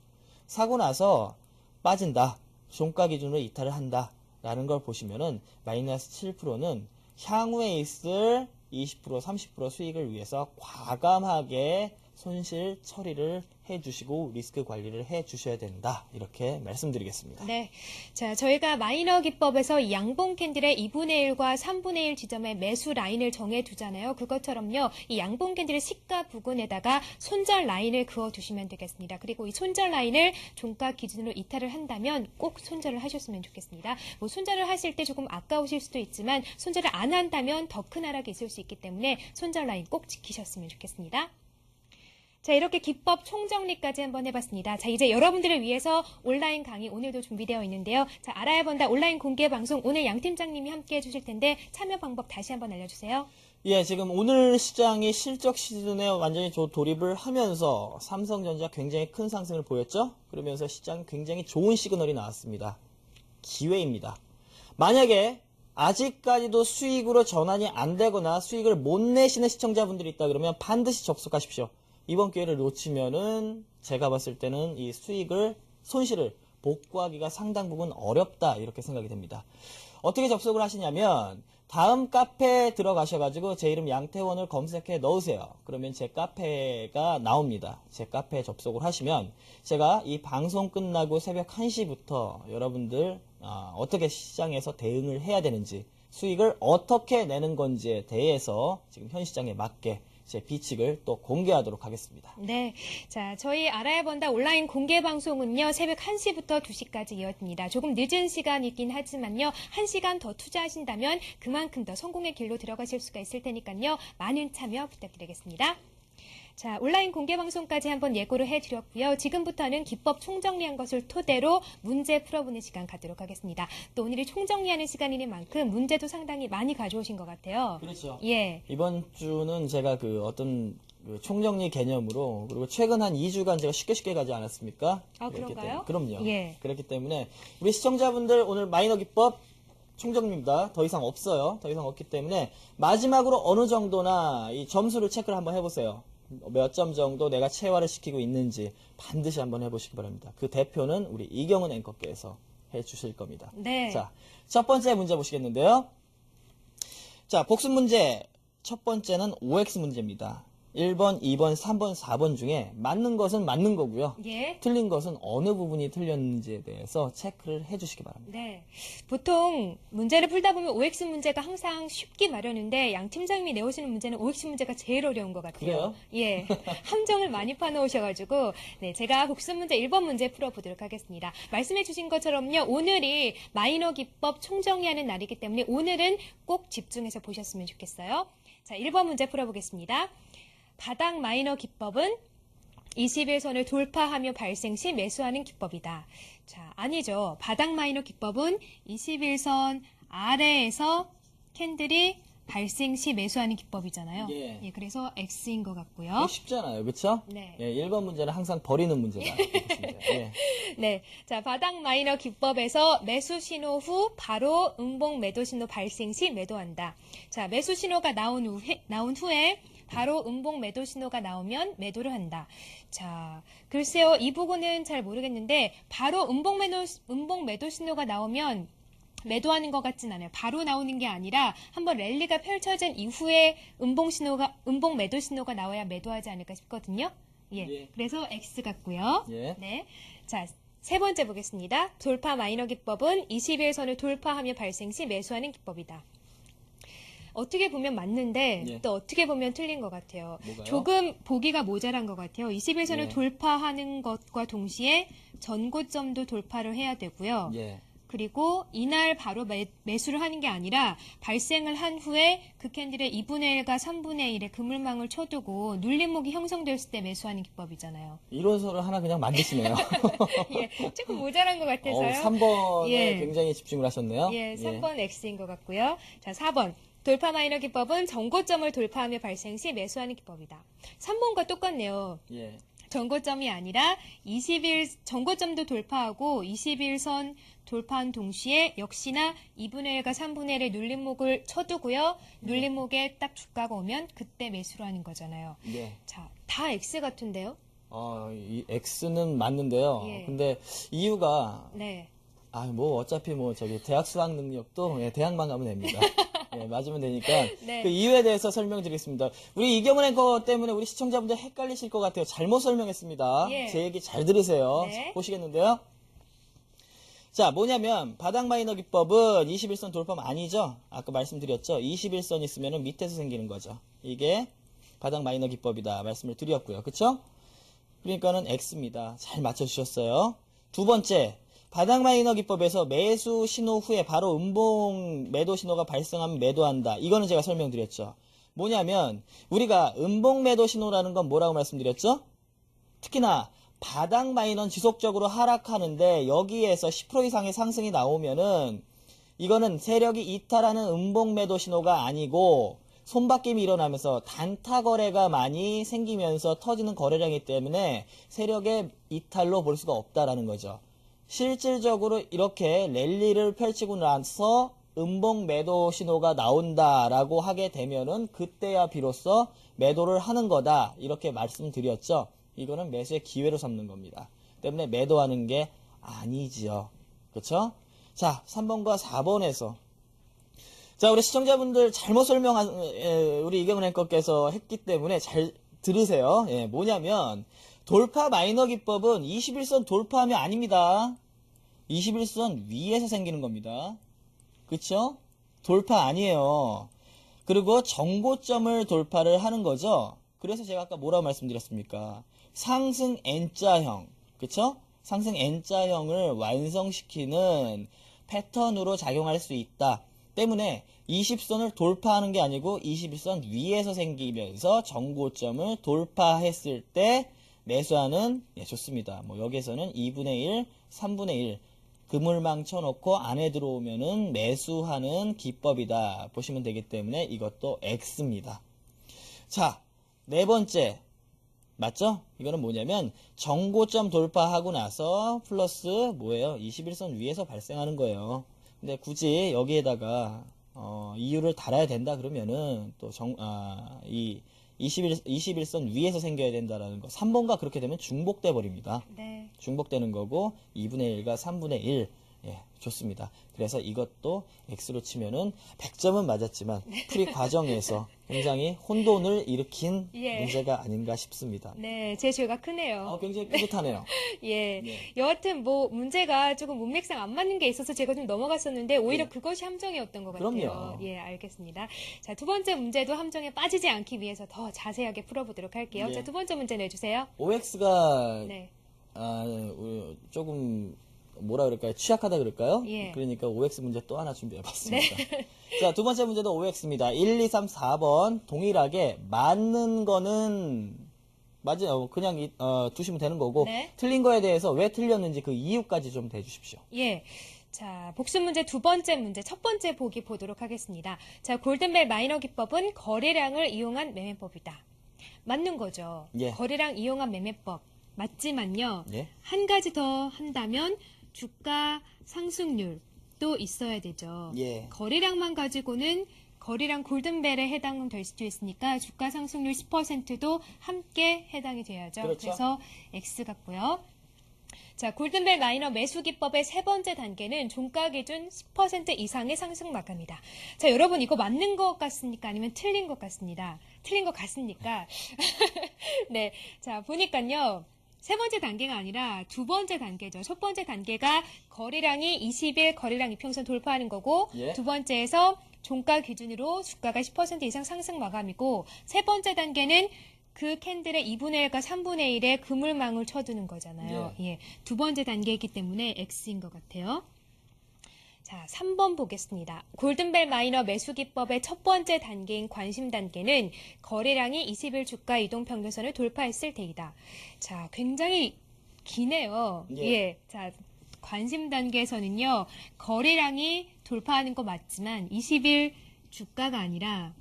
사고 나서 빠진다. 종가 기준으로 이탈을 한다. 라는 걸 보시면은 마이너스 7%는 향후에 있을 20%, 30% 수익을 위해서 과감하게 손실 처리를 해주시고 리스크 관리를 해주셔야 된다. 이렇게 말씀드리겠습니다.
네. 자, 저희가 마이너 기법에서 이 양봉 캔들의 2분의 1과 3분의 1 지점의 매수 라인을 정해두잖아요. 그것처럼요. 이 양봉 캔들의 시가 부근에다가 손절 라인을 그어두시면 되겠습니다. 그리고 이 손절 라인을 종가 기준으로 이탈을 한다면 꼭 손절을 하셨으면 좋겠습니다. 뭐 손절을 하실 때 조금 아까우실 수도 있지만 손절을 안 한다면 더 큰 하락이 있을 수 있기 때문에 손절 라인 꼭 지키셨으면 좋겠습니다. 자, 이렇게 기법 총정리까지 한번 해봤습니다. 자, 이제 여러분들을 위해서 온라인 강의 오늘도 준비되어 있는데요. 자, 알아야 본다 온라인 공개 방송 오늘 양 팀장님이 함께 해주실 텐데 참여 방법 다시 한번 알려주세요.
예, 지금 오늘 시장이 실적 시즌에 완전히 돌입을 하면서 삼성전자 굉장히 큰 상승을 보였죠? 그러면서 시장 굉장히 좋은 시그널이 나왔습니다. 기회입니다. 만약에 아직까지도 수익으로 전환이 안 되거나 수익을 못 내시는 시청자분들이 있다 그러면 반드시 접속하십시오. 이번 기회를 놓치면은 제가 봤을 때는 이 손실을 복구하기가 상당 부분 어렵다 이렇게 생각이 됩니다. 어떻게 접속을 하시냐면 다음 카페에 들어가셔가지고 제 이름 양태원을 검색해 넣으세요. 그러면 제 카페가 나옵니다. 제 카페에 접속을 하시면 제가 이 방송 끝나고 새벽 1시부터 여러분들 어떻게 시장에서 대응을 해야 되는지 수익을 어떻게 내는 건지에 대해서 지금 현 시장에 맞게 제 비칙을 또 공개하도록 하겠습니다.
네. 자, 저희 알아야 본다 온라인 공개 방송은요, 새벽 1시부터 2시까지 이어집니다. 조금 늦은 시간이긴 하지만요, 1시간 더 투자하신다면 그만큼 더 성공의 길로 들어가실 수가 있을 테니까요, 많은 참여 부탁드리겠습니다. 자, 온라인 공개 방송까지 한번 예고를 해드렸고요. 지금부터는 기법 총정리한 것을 토대로 문제 풀어보는 시간 갖도록 하겠습니다. 또 오늘이 총정리하는 시간인 만큼 문제도 상당히 많이 가져오신 것 같아요.
그렇죠.
예.
이번 주는 제가 어떤 총정리 개념으로 그리고 최근 한 2주간 제가 쉽게 가지 않았습니까?
아,
그랬기
그런가요?
때문에. 그럼요.
예.
그렇기 때문에 우리 시청자분들 오늘 마이너 기법 총정리입니다. 더 이상 없어요. 더 이상 없기 때문에 마지막으로 어느 정도나 이 점수를 체크를 한번 해보세요. 몇 점 정도 내가 체화를 시키고 있는지 반드시 한번 해보시기 바랍니다. 그 대표는 우리 이경은 앵커께서 해주실 겁니다.
네.
자, 첫 번째 문제 보시겠는데요. 자, 복습 문제 첫 번째는 OX 문제입니다. 1번, 2번, 3번, 4번 중에 맞는 것은 맞는 거고요.
예.
틀린 것은 어느 부분이 틀렸는지에 대해서 체크를 해주시기 바랍니다.
네. 보통 문제를 풀다 보면 OX 문제가 항상 쉽기 마련인데 양 팀장님이 내오시는 문제는 OX 문제가 제일 어려운 것 같아요.
그래요?
예. 함정을 많이 파놓으셔가지고 네, 제가 복습 문제 1번 문제 풀어보도록 하겠습니다. 말씀해 주신 것처럼요. 오늘이 마이너 기법 총정리하는 날이기 때문에 오늘은 꼭 집중해서 보셨으면 좋겠어요. 자, 1번 문제 풀어보겠습니다. 바닥 마이너 기법은 21선을 돌파하며 발생 시 매수하는 기법이다. 자, 아니죠. 바닥 마이너 기법은 21선 아래에서 캔들이 발생 시 매수하는 기법이잖아요.
예.
그래서 X인 것 같고요.
이거 쉽잖아요. 그렇죠?
네.
예, 1번 문제는 항상 버리는 문제다. 예.
네. 자, 바닥 마이너 기법에서 매수 신호 후 바로 음봉 매도 신호 발생 시 매도한다. 자, 매수 신호가 나온 후에 바로 음봉 매도 신호가 나오면 매도를 한다. 자, 글쎄요. 이 부분은 잘 모르겠는데 바로 음봉 매도 신호가 나오면 매도하는 것 같진 않아요. 바로 나오는 게 아니라 한번 랠리가 펼쳐진 이후에 음봉 매도 신호가 나와야 매도하지 않을까 싶거든요. 예. 그래서 X 같고요.
예.
네. 자, 세 번째 보겠습니다. 돌파 마이너 기법은 21선을 돌파하며 발생 시 매수하는 기법이다. 어떻게 보면 맞는데
예.
또 어떻게 보면 틀린 것 같아요.
뭐가요?
조금 보기가 모자란 것 같아요. 21선을
예.
돌파하는 것과 동시에 전고점도 돌파를 해야 되고요.
예.
그리고 이날 바로 매수를 하는 게 아니라 발생을 한 후에 그 캔들의 2분의 1과 3분의 1의 그물망을 쳐두고 눌림목이 형성됐을 때 매수하는 기법이잖아요.
이론서를 하나 그냥 만드시네요.
예, 조금 모자란 것 같아서요.
3번에
예.
굉장히 집중을 하셨네요.
예, 3번 X인 것 같고요. 자, 4번. 돌파 마이너 기법은 전고점을 돌파하며 발생 시 매수하는 기법이다. 3번과 똑같네요.
예.
전고점이 아니라 전고점도 돌파하고 21선 돌파한 동시에 역시나 2분의 1과 3분의 1의 눌림목을 쳐두고요. 눌림목에 딱 주가가 오면 그때 매수를 하는 거잖아요.
예.
자, 다 X 같은데요?
이 X는 맞는데요.
예.
근데 이유가
네.
어차피 대학 수학 능력도 대학만 가면 됩니다. 예, 맞으면 되니까
네.
그 이유에 대해서 설명드리겠습니다. 우리 이경은 앵커 때문에 우리 시청자분들 헷갈리실 것 같아요. 잘못 설명했습니다.
예.
제 얘기 잘 들으세요.
네.
보시겠는데요. 자, 뭐냐면 바닥 마이너 기법은 21선 돌파면 아니죠. 아까 말씀드렸죠. 21선 있으면 밑에서 생기는 거죠. 이게 바닥 마이너 기법이다 말씀을 드렸고요. 그쵸? 그러니까는 X입니다. 잘 맞춰주셨어요. 두 번째, 바닥 마이너 기법에서 매수 신호 후에 바로 음봉 매도 신호가 발생하면 매도한다. 이거는 제가 설명드렸죠. 뭐냐면 우리가 음봉 매도 신호라는 건 뭐라고 말씀드렸죠? 특히나 바닥 마이너는 지속적으로 하락하는데 여기에서 10% 이상의 상승이 나오면은 이거는 세력이 이탈하는 음봉 매도 신호가 아니고 손바뀜이 일어나면서 단타 거래가 많이 생기면서 터지는 거래량이기 때문에 세력의 이탈로 볼 수가 없다라는 거죠. 실질적으로 이렇게 랠리를 펼치고 나서 음봉 매도 신호가 나온다라고 하게 되면은 그때야 비로소 매도를 하는 거다. 이렇게 말씀드렸죠. 이거는 매수의 기회로 삼는 겁니다. 때문에 매도하는 게 아니지요. 그렇죠? 자, 3번과 4번에서 자, 우리 시청자분들 잘못 우리 이경은 앵커께서 했기 때문에 잘 들으세요. 예, 뭐냐면 돌파 마이너 기법은 21선 돌파하면 아닙니다. 21선 위에서 생기는 겁니다. 그쵸? 돌파 아니에요. 그리고 정고점을 돌파를 하는 거죠. 그래서 제가 아까 뭐라고 말씀드렸습니까? 상승 N자형, 그쵸? 상승 N자형을 완성시키는 패턴으로 작용할 수 있다. 때문에 20선을 돌파하는 게 아니고 21선 위에서 생기면서 정고점을 돌파했을 때 매수하는, 예, 좋습니다. 뭐 여기에서는 2분의 1, 3분의 1 그물망 쳐놓고 안에 들어오면은 매수하는 기법이다 보시면 되기 때문에 이것도 X입니다. 자, 네 번째 맞죠? 이거는 뭐냐면 정고점 돌파하고 나서 플러스 뭐예요? 21선 위에서 발생하는 거예요. 근데 굳이 여기에다가 이유를 달아야 된다 그러면은 또 이 21선 위에서 생겨야 된다라는 거. 3번과 그렇게 되면 중복돼 버립니다.
네.
중복되는 거고 2분의 1과 3분의 1. 예, 좋습니다. 그래서 이것도 X로 치면은 100점은 맞았지만 풀이 과정에서 굉장히 혼돈을 일으킨
예.
문제가 아닌가 싶습니다.
네, 제 죄가 크네요.
굉장히 뿌듯하네요.
예.
네.
여하튼 뭐 문제가 조금 문맥상 안 맞는 게 있어서 제가 좀 넘어갔었는데 오히려 그것이 함정이었던 것 같아요.
그럼요.
예, 알겠습니다. 자, 두 번째 문제도 함정에 빠지지 않기 위해서 더 자세하게 풀어보도록 할게요.
네.
자, 두 번째 문제 내주세요.
OX가
네.
조금 뭐라 그럴까요? 취약하다 그럴까요?
예.
그러니까 OX 문제 또 하나 준비해봤습니다. 자, 두 번째 문제도 OX입니다. 1, 2, 3, 4번 동일하게 맞는 거는 그냥 두시면 되는 거고
네.
틀린 거에 대해서 왜 틀렸는지 그 이유까지 좀 대주십시오.
예. 자, 복습 문제 두 번째 문제, 첫 번째 보기 보도록 하겠습니다. 자, 골든벨 마이너 기법은 거래량을 이용한 매매법이다. 맞는 거죠.
예.
거래량 이용한 매매법. 맞지만요.
예.
한 가지 더 한다면 주가 상승률도 있어야 되죠.
예.
거래량만 가지고는 거래량 골든벨에 해당될 수도 있으니까 주가 상승률 10%도 함께 해당이 돼야죠.
그렇죠.
그래서 X 같고요. 자, 골든벨 마이너 매수 기법의 세 번째 단계는 종가 기준 10% 이상의 상승 마감이다. 자, 여러분 이거 맞는 것 같습니까? 아니면 틀린 것 같습니다. 틀린 것 같습니까? 네. 자, 보니까요. 세 번째 단계가 아니라 두 번째 단계죠. 첫 번째 단계가 거래량이 20일 거래량 이평선 돌파하는 거고
예.
두 번째에서 종가 기준으로 주가가 10% 이상 상승 마감이고 세 번째 단계는 그 캔들의 2분의 1과 3분의 1의 그물망을 쳐두는 거잖아요. 예. 두 번째 단계이기 때문에 X인 것 같아요. 자, 3번 보겠습니다. 골든벨 마이너 매수 기법의 첫 번째 단계인 관심 단계는 거래량이 20일 주가 이동 평균선을 돌파했을 때이다. 자, 굉장히 기네요.
예.
예. 자, 관심 단계에서는요. 거래량이 돌파하는 거 맞지만 20일 주가가 아니라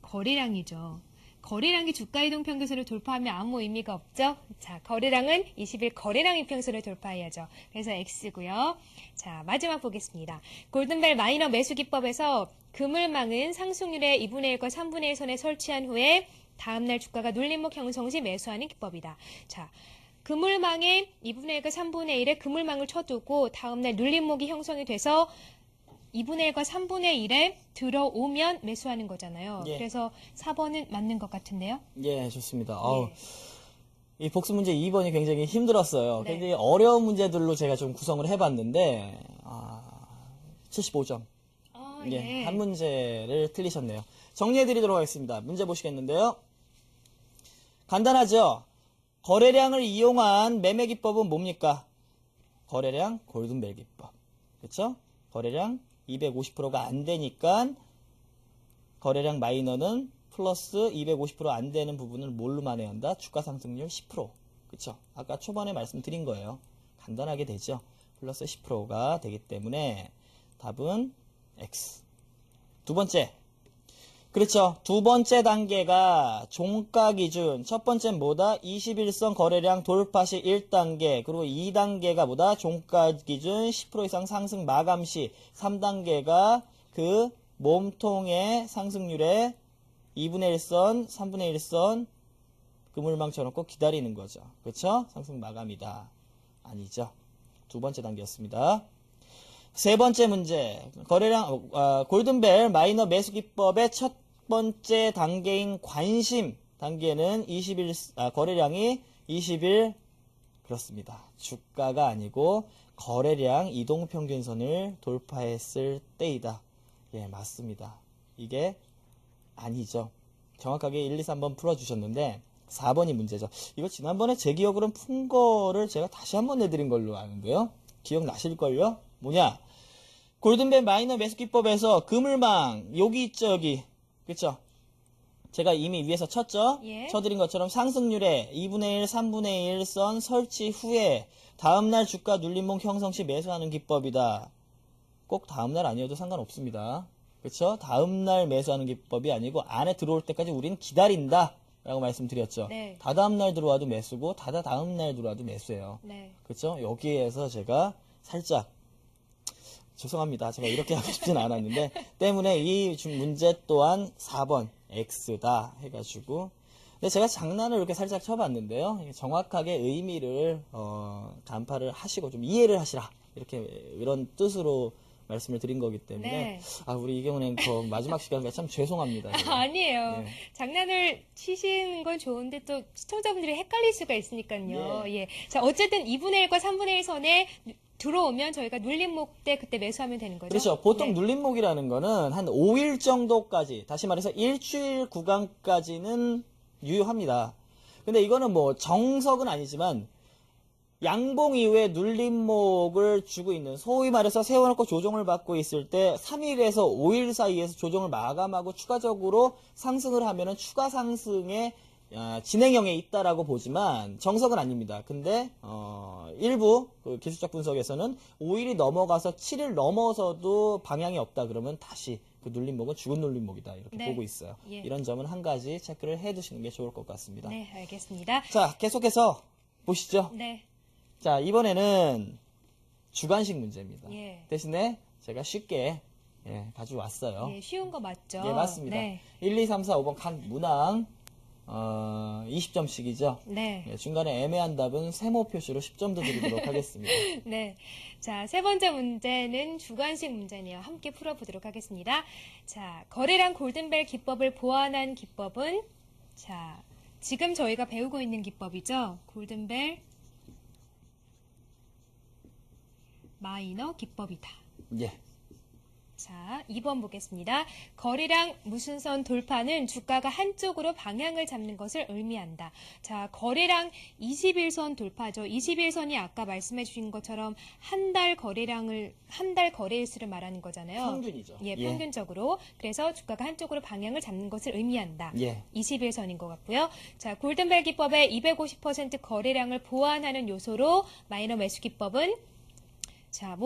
거래량이죠. 거래량이 주가 이동 평균선을 돌파하면 아무 의미가 없죠. 자, 거래량은 20일 거래량 이평선을 돌파해야죠. 그래서 X고요. 자, 마지막 보겠습니다. 골든벨 마이너 매수 기법에서 그물망은 상승률의 2분의 1과 3분의 1 선에 설치한 후에 다음날 주가가 눌림목 형성 시 매수하는 기법이다. 자, 그물망에 2분의 1과 3분의 1의 그물망을 쳐두고 다음날 눌림목이 형성이 돼서 2분의 1과 3분의 1에 들어오면 매수하는 거잖아요.
예.
그래서 4번은 맞는 것 같은데요.
예, 좋습니다.
예.
이 복수 문제 2번이 굉장히 힘들었어요.
네.
굉장히 어려운 문제들로 제가 좀 구성을 해봤는데 75점.
예.
한 문제를 틀리셨네요. 정리해드리도록 하겠습니다. 문제 보시겠는데요. 간단하죠? 거래량을 이용한 매매 기법은 뭡니까? 거래량 골든벨 기법. 그렇죠? 거래량 250%가 안 되니까 거래량 마이너는 플러스 250% 안 되는 부분을 뭘로 만회한다? 주가 상승률 10%. 그쵸? 아까 초반에 말씀드린 거예요. 간단하게 되죠? 플러스 10%가 되기 때문에 답은 X. 두 번째. 그렇죠. 두 번째 단계가 종가 기준. 첫 번째는 뭐다? 21선 거래량 돌파 시 1단계. 그리고 2단계가 뭐다? 종가 기준 10% 이상 상승 마감 시. 3단계가 그 몸통의 상승률의 2분의 1선, 3분의 1선 그물망 쳐놓고 기다리는 거죠. 그렇죠? 상승 마감이다. 아니죠. 두 번째 단계였습니다. 세 번째 문제. 거래량 골든벨 마이너 매수 기법의 첫 번째 단계인 관심 단계는 20일 거래량이 20일 그렇습니다. 주가가 아니고 거래량 이동평균선을 돌파했을 때이다. 예, 맞습니다. 이게 아니죠. 정확하게 1, 2, 3번 풀어주셨는데 4번이 문제죠. 이거 지난번에 제 기억으로는 푼 거를 제가 다시 한번 내드린 걸로 아는데요. 기억나실걸요? 뭐냐? 골든벨 마이너 매수 기법에서 그물망 여기 있죠, 여기. 그쵸? 제가 이미 위에서 쳤죠?
예.
쳐드린 것처럼 상승률에 2분의 1, 3분의 1 선 설치 후에 다음날 주가 눌림목 형성 시 매수하는 기법이다. 꼭 다음날 아니어도 상관없습니다. 그쵸? 다음날 매수하는 기법이 아니고 안에 들어올 때까지 우리는 기다린다. 라고 말씀드렸죠.
네.
다다음날 들어와도 매수고 다다음날 들어와도 매수예요.
네.
그쵸? 여기에서 제가 살짝 죄송합니다. 제가 이렇게 하고 싶진 않았는데 때문에 이 문제 또한 4번 X다 해가지고 근데 제가 장난을 이렇게 살짝 쳐봤는데요. 정확하게 의미를 간파를 하시고 좀 이해를 하시라 이렇게 이런 뜻으로 말씀을 드린 거기 때문에
네.
우리 이경은행 마지막 시간에 참 죄송합니다. 제가.
아니에요.
네.
장난을 치시는 건 좋은데 또 시청자분들이 헷갈릴 수가 있으니까요.
예.
예. 자, 어쨌든 2분의 1과 3분의 1 선에 들어오면 저희가 눌림목 때 그때 매수하면 되는 거죠.
그렇죠. 보통
네.
눌림목이라는 거는 한 5일 정도까지, 다시 말해서 일주일 구간까지는 유효합니다. 근데 이거는 뭐 정석은 아니지만 양봉 이후에 눌림목을 주고 있는 소위 말해서 세워놓고 조정을 받고 있을 때 3일에서 5일 사이에서 조정을 마감하고 추가적으로 상승을 하면은 추가 상승의 진행형에 있다라고 보지만 정석은 아닙니다. 근데 일부 그 기술적 분석에서는 5일이 넘어가서 7일 넘어서도 방향이 없다 그러면 다시 그 눌림목은 죽은 눌림목이다 이렇게
네.
보고 있어요.
예.
이런 점은 한 가지 체크를 해두시는 게 좋을 것 같습니다.
네, 알겠습니다.
자, 계속해서 보시죠.
네.
자, 이번에는 주관식 문제입니다.
예.
대신에 제가 쉽게 가져왔어요.
예, 쉬운 거 맞죠?
예, 맞습니다.
네.
1, 2, 3, 4, 5번 각 문항 20점씩이죠.
네.
중간에 애매한 답은 세모 표시로 10점 더 드리도록 하겠습니다.
네. 자, 세 번째 문제는 주관식 문제네요. 함께 풀어보도록 하겠습니다. 자, 거래량 골든벨 기법을 보완한 기법은, 자, 지금 저희가 배우고 있는 기법이죠. 골든벨 마이너 기법이다.
예.
자, 2번 보겠습니다. 거래량 무순선 돌파는 주가가 한쪽으로 방향을 잡는 것을 의미한다. 자, 거래량 21선 돌파죠. 21선이 아까 말씀해 주신 것처럼 한 달 거래일수를 말하는 거잖아요.
평균이죠.
예, 평균적으로. 그래서 주가가 한쪽으로 방향을 잡는 것을 의미한다.
예.
21선인 것 같고요. 자, 골든벨 기법의 250% 거래량을 보완하는 요소로 마이너 매수 기법은 자,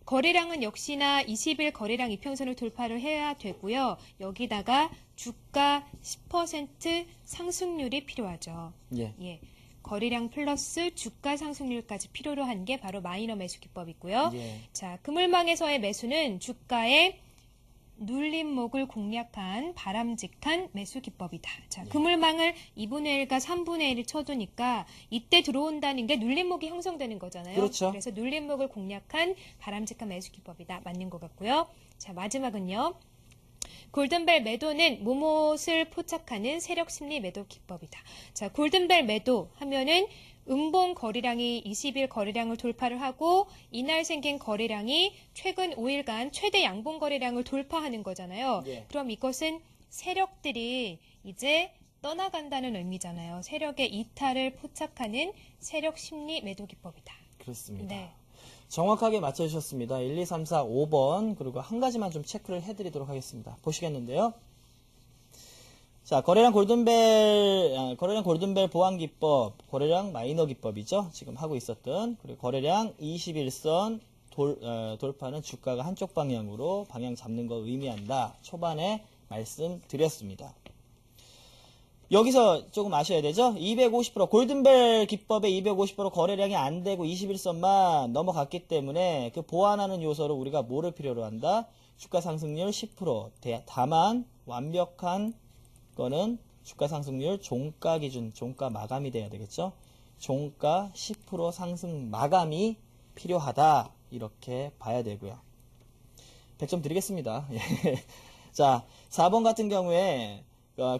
거래량은 역시나 20일 거래량 이평선을 돌파를 해야 되고요. 여기다가 주가 10% 상승률이 필요하죠.
예.
예. 거래량 플러스 주가 상승률까지 필요로 한 게 바로 마이너 매수 기법이고요.
예.
자, 그물망에서의 매수는 주가의 눌림목을 공략한 바람직한 매수 기법이다. 자, 그물망을 2분의 1과 3분의 1을 쳐두니까 이때 들어온다는 게 눌림목이 형성되는 거잖아요.
그렇죠.
그래서 눌림목을 공략한 바람직한 매수 기법이다. 맞는 것 같고요. 자, 마지막은요. 골든벨 매도는 모못을 포착하는 세력 심리 매도 기법이다. 자, 골든벨 매도 하면은 음봉 거래량이 20일 거래량을 돌파를 하고 이날 생긴 거래량이 최근 5일간 최대 양봉 거래량을 돌파하는 거잖아요.
예.
그럼 이것은 세력들이 이제 떠나간다는 의미잖아요. 세력의 이탈을 포착하는 세력 심리 매도 기법이다.
그렇습니다.
네.
정확하게 맞춰주셨습니다. 1, 2, 3, 4, 5번 그리고 한 가지만 좀 체크를 해드리도록 하겠습니다. 보시겠는데요. 자, 거래량 골든벨 보완 기법, 거래량 마이너 기법이죠. 지금 하고 있었던 그리고 거래량 21선 돌파는 주가가 한쪽 방향으로 방향 잡는 거 의미한다. 초반에 말씀드렸습니다. 여기서 조금 아셔야 되죠? 250% 골든벨 기법의 250% 거래량이 안 되고 21선만 넘어갔기 때문에 그 보완하는 요소로 우리가 뭐를 필요로 한다? 주가 상승률 10%. 다만 완벽한 거는 주가 상승률 종가 기준, 종가 마감이 돼야 되겠죠. 종가 10% 상승 마감이 필요하다. 이렇게 봐야 되고요. 100점 드리겠습니다. 예. 자, 4번 같은 경우에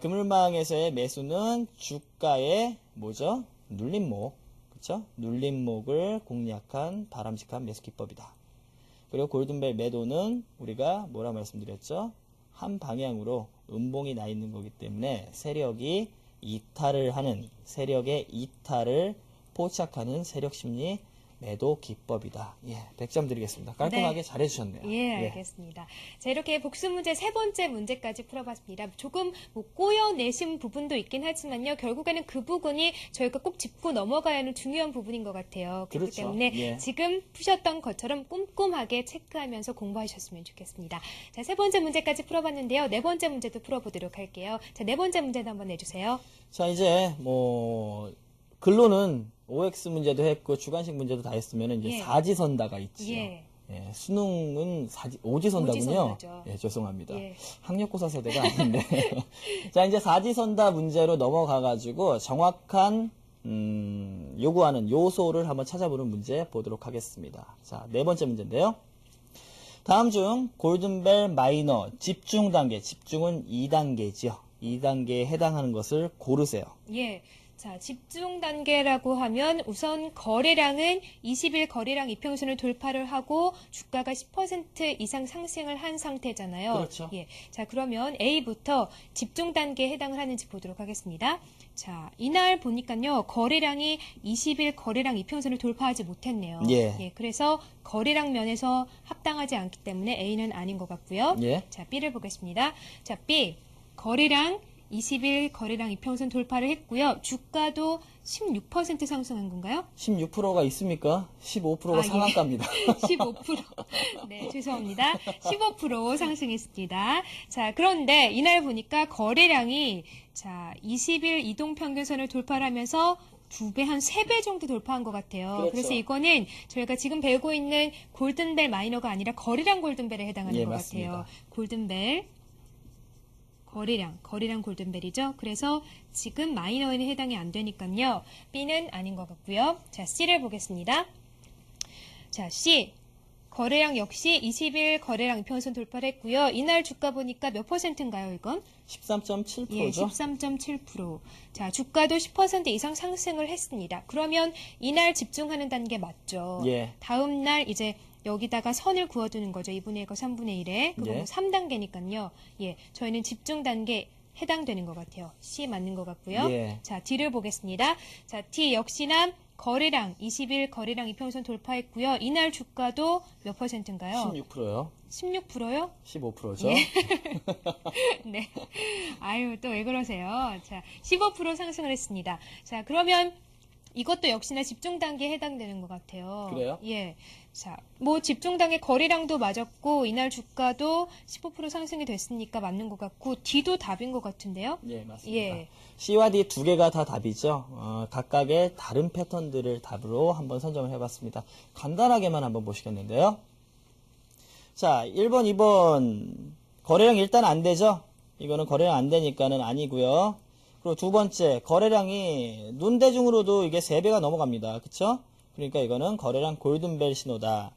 그물망에서의 매수는 주가의 뭐죠? 눌림목. 그쵸? 눌림목을 공략한 바람직한 매수 기법이다. 그리고 골든벨 매도는 우리가 뭐라 말씀드렸죠? 한 방향으로 음봉이 나 있는 거기 때문에 세력의 이탈을 포착하는 세력 심리 매도 기법이다. 예, 100점 드리겠습니다. 깔끔하게
네.
잘해주셨네요.
예, 알겠습니다. 자, 이렇게 복수 문제 세 번째 문제까지 풀어봤습니다. 조금 뭐 꼬여내신 부분도 있긴 하지만요. 결국에는 그 부분이 저희가 꼭 짚고 넘어가야 하는 중요한 부분인 것 같아요. 그렇기
그렇죠.
때문에
예.
지금 푸셨던 것처럼 꼼꼼하게 체크하면서 공부하셨으면 좋겠습니다. 자, 세 번째 문제까지 풀어봤는데요. 네 번째 문제도 풀어보도록 할게요. 자, 네 번째 문제도 한번 내주세요.
자, 이제 근로는 OX 문제도 했고 주관식 문제도 다 했으면 이제
예.
사지선다가 있지요.
예.
예, 수능은 오지선다군요.
오지선다죠.
예, 죄송합니다.
예.
학력고사 세대가 아닌데. 자, 이제 사지선다 문제로 넘어가가지고 정확한 요구하는 요소를 한번 찾아보는 문제 보도록 하겠습니다. 자, 네 번째 문제인데요. 다음 중 골든벨 마이너 집중 단계, 집중은 2단계지요. 2단계에 해당하는 것을 고르세요.
예. 자, 집중 단계라고 하면 우선 거래량은 20일 거래량 이평선을 돌파를 하고 주가가 10% 이상 상승을 한 상태잖아요.
그렇죠.
예. 자, 그러면 A부터 집중 단계에 해당을 하는지 보도록 하겠습니다. 자, 이날 보니까요. 거래량이 20일 거래량 이평선을 돌파하지 못했네요.
예.
그래서 거래량 면에서 합당하지 않기 때문에 A는 아닌 것 같고요.
예.
자, B를 보겠습니다. 자, B. 거래량 20일 거래량 이평선 돌파를 했고요. 주가도 16% 상승한 건가요?
16%가 있습니까? 15%가 상한가입니다.
15%. 네, 죄송합니다. 15% 상승했습니다. 자, 그런데 이날 보니까 거래량이 20일 이동 평균선을 돌파를 하면서 2배, 한 3배 정도 돌파한 것 같아요.
그렇죠.
그래서 이거는 저희가 지금 배우고 있는 골든벨 마이너가 아니라 거래량 골든벨에 해당하는
예,
것
맞습니다.
같아요. 골든벨. 거래량 골든벨이죠. 그래서 지금 마이너에는 해당이 안 되니까요. B는 아닌 것 같고요. 자, C를 보겠습니다. 자, C. 거래량 역시 20일 거래량 이평선 돌파를 했고요. 이날 주가 보니까 몇 %인가요, 이건?
13.7%죠?
예, 13.7%. 자, 주가도 10% 이상 상승을 했습니다. 그러면 이날 집중하는 단계 맞죠?
예.
다음 날 이제 여기다가 선을 그어두는 거죠. 2분의 1과 3분의 1에. 그거
예.
3단계니까요. 예, 저희는 집중 단계 해당되는 것 같아요. C 맞는 것 같고요.
예.
자, D를 보겠습니다. 자, D 역시나 거래량 20일 거래량 이평선 돌파했고요. 이날 주가도 몇 %인가요?
16%요.
16%요?
15%죠?
네. 아유, 또 왜 그러세요? 자, 15% 상승을 했습니다. 자, 그러면 이것도 역시나 집중 단계에 해당되는 것 같아요.
그래요?
예. 자, 뭐 집중 단계 거래량도 맞았고 이날 주가도 15% 상승이 됐으니까 맞는 것 같고 D도 답인 것 같은데요.
예, 맞습니다.
예.
C와 D 두 개가 다 답이죠. 각각의 다른 패턴들을 답으로 한번 선정을 해봤습니다. 간단하게만 한번 보시겠는데요. 자, 1번, 2번 거래량 일단 안 되죠? 이거는 거래량 안 되니까는 아니고요. 그리고 두 번째, 거래량이 눈대중으로도 이게 3배가 넘어갑니다. 그쵸? 그러니까 이거는 거래량 골든벨 신호다.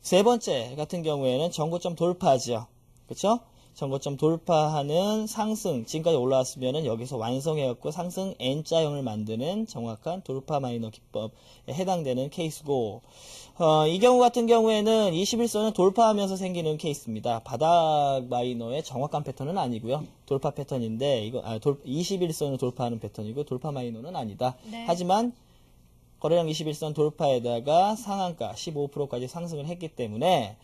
세 번째 같은 경우에는 정고점 돌파죠. 그쵸? 정고점 돌파하는 상승, 지금까지 올라왔으면은 여기서 완성해갖고 상승 N자형을 만드는 정확한 돌파 마이너 기법에 해당되는 케이스고, 이 경우 같은 경우에는 21선을 돌파하면서 생기는 케이스입니다. 바닥 마이너의 정확한 패턴은 아니고요. 돌파 패턴인데, 21선을 돌파하는 패턴이고, 돌파 마이너는 아니다.
네.
하지만, 거래량 21선 돌파에다가 상한가 15%까지 상승을 했기 때문에,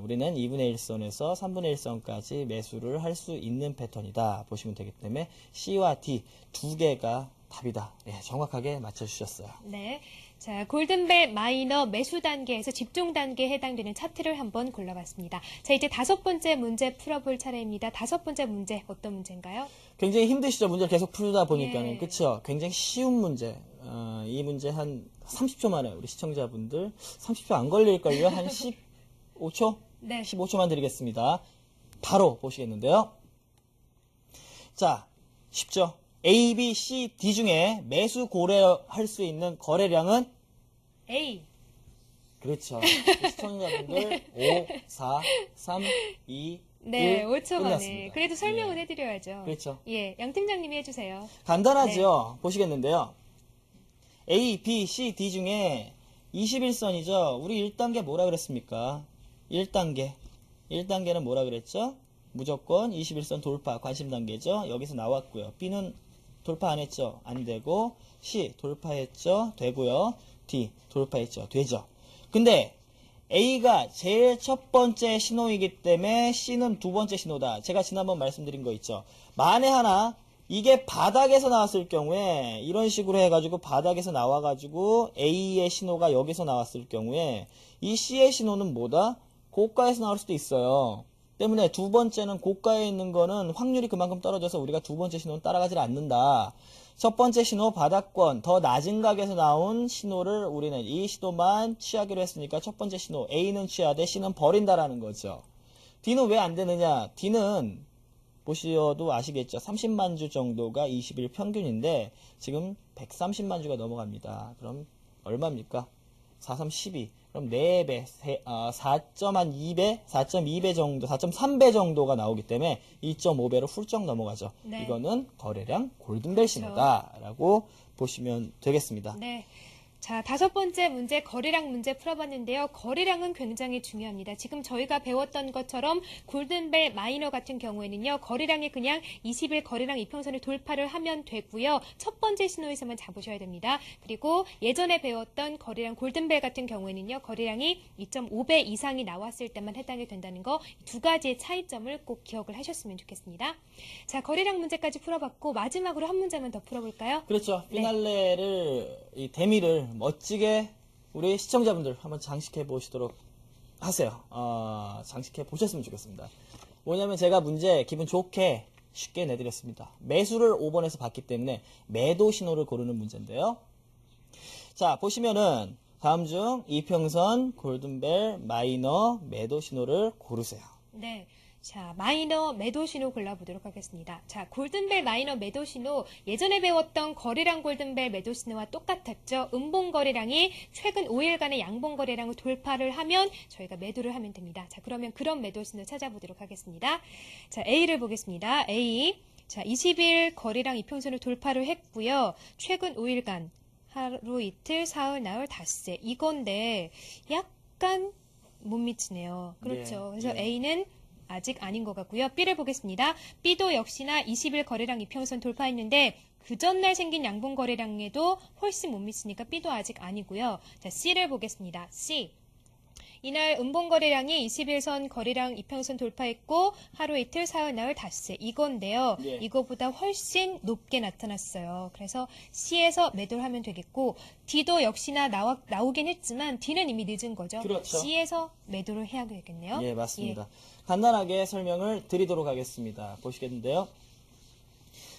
우리는 2분의 1선에서 3분의 1선까지 매수를 할 수 있는 패턴이다 보시면 되기 때문에 C와 D 두 개가 답이다. 예, 정확하게 맞춰주셨어요.
네. 자, 골든벨 마이너 매수 단계에서 집중 단계에 해당되는 차트를 한번 골라봤습니다. 자, 이제 5번째 문제 풀어볼 차례입니다. 5번째 문제 어떤 문제인가요?
굉장히 힘드시죠? 문제를 계속 풀다 보니까는.
예.
그쵸? 굉장히 쉬운 문제. 이 문제 한 30초 만에 우리 시청자분들 30초 안 걸릴걸요? 한 15초?
네.
15초만 드리겠습니다. 바로 보시겠는데요. 자, 쉽죠? A, B, C, D 중에 매수 고려할 수 있는 거래량은
A.
그렇죠. 시청자분들 5, 4, 3, 2,
네,
1
5초 만에.
끝났습니다.
그래도 설명은
예.
해드려야죠.
그렇죠.
예, 양 팀장님이 해주세요.
간단하죠? 보시겠는데요. A, B, C, D 중에 21선이죠. 우리 1단계 뭐라 그랬습니까? 1단계. 1단계는 뭐라 그랬죠? 무조건 21선 돌파, 관심 단계죠. 여기서 나왔고요. B는 돌파 안 했죠? 안 되고, C 돌파했죠? 되고요. D 돌파했죠? 되죠. 근데 A가 제일 첫 번째 신호이기 때문에 C는 두 번째 신호다. 제가 지난번 말씀드린 거 있죠. 만에 하나 이게 바닥에서 나왔을 경우에 이런 식으로 해가지고 바닥에서 나와가지고 A의 신호가 여기서 나왔을 경우에 이 C의 신호는 뭐다? 고가에서 나올 수도 있어요. 때문에 두 번째는 고가에 있는 거는 확률이 그만큼 떨어져서 우리가 두 번째 신호는 따라가지 않는다. 첫 번째 신호 바닥권 더 낮은 가격에서 나온 신호를 우리는 이 신호만 취하기로 했으니까 첫 번째 신호 A는 취하되 C는 버린다라는 거죠. D는 왜 안 되느냐? D는 보셔도 아시겠죠. 30만 주 정도가 20일 평균인데 지금 130만 주가 넘어갑니다. 그럼 얼마입니까? 4, 3, 12. 그럼 4배, 4.2배, 4.2배 정도, 4.3배 정도가 나오기 때문에 2.5배로 훌쩍 넘어가죠.
네.
이거는 거래량 골든벨
그렇죠.
신호다라고 보시면 되겠습니다.
네. 자, 5번째 문제 거래량 문제 풀어봤는데요. 거래량은 굉장히 중요합니다. 지금 저희가 배웠던 것처럼 골든벨 마이너 같은 경우에는요. 거래량이 그냥 20일 거래량 이평선을 돌파를 하면 되고요. 첫 번째 신호에서만 잡으셔야 됩니다. 그리고 예전에 배웠던 거래량 골든벨 같은 경우에는요. 거래량이 2.5배 이상이 나왔을 때만 해당이 된다는 거 두 가지의 차이점을 꼭 기억을 하셨으면 좋겠습니다. 자, 거래량 문제까지 풀어봤고 마지막으로 한 문제만 더 풀어볼까요?
그렇죠.
네.
피날레를, 이 대미를 멋지게 우리 시청자분들 한번 장식해 보시도록 하세요. 장식해 보셨으면 좋겠습니다. 뭐냐면 제가 문제 기분 좋게 쉽게 내드렸습니다. 매수를 5번에서 봤기 때문에 매도 신호를 고르는 문제인데요. 자, 보시면은 다음 중 이평선, 골든벨, 마이너, 매도 신호를 고르세요.
네. 자, 마이너 매도 신호 골라보도록 하겠습니다. 자, 골든벨 마이너 매도 신호 예전에 배웠던 거래량 골든벨 매도 신호와 똑같았죠. 음봉 거래량이 최근 5일간의 양봉 거래량을 돌파를 하면 저희가 매도를 하면 됩니다. 자, 그러면 그런 매도 신호 찾아보도록 하겠습니다. 자, A를 보겠습니다. A. 자, 20일 거래량 이평선을 돌파를 했고요. 최근 5일간 하루 이틀, 사흘, 나흘, 닷새 이건데 약간 못 미치네요. 그렇죠.
네,
그래서
네.
A는 아직 아닌 것 같고요. B를 보겠습니다. B도 역시나 20일 거래량 이평선 돌파했는데 그 전날 생긴 양봉 거래량에도 훨씬 못 미치니까 B도 아직 아니고요. 자, C를 보겠습니다. C. 이날 음봉 거래량이 21선 거래량 이평선 돌파했고 하루 이틀 사흘 나흘 닷새 이건데요.
네.
이거보다 훨씬 높게 나타났어요. 그래서 C에서 매도를 하면 되겠고 D도 역시나 나오긴 했지만 D는 이미 늦은 거죠.
그렇죠.
C에서 매도를 해야 되겠네요.
예, 맞습니다. 간단하게 설명을 드리도록 하겠습니다. 보시겠는데요.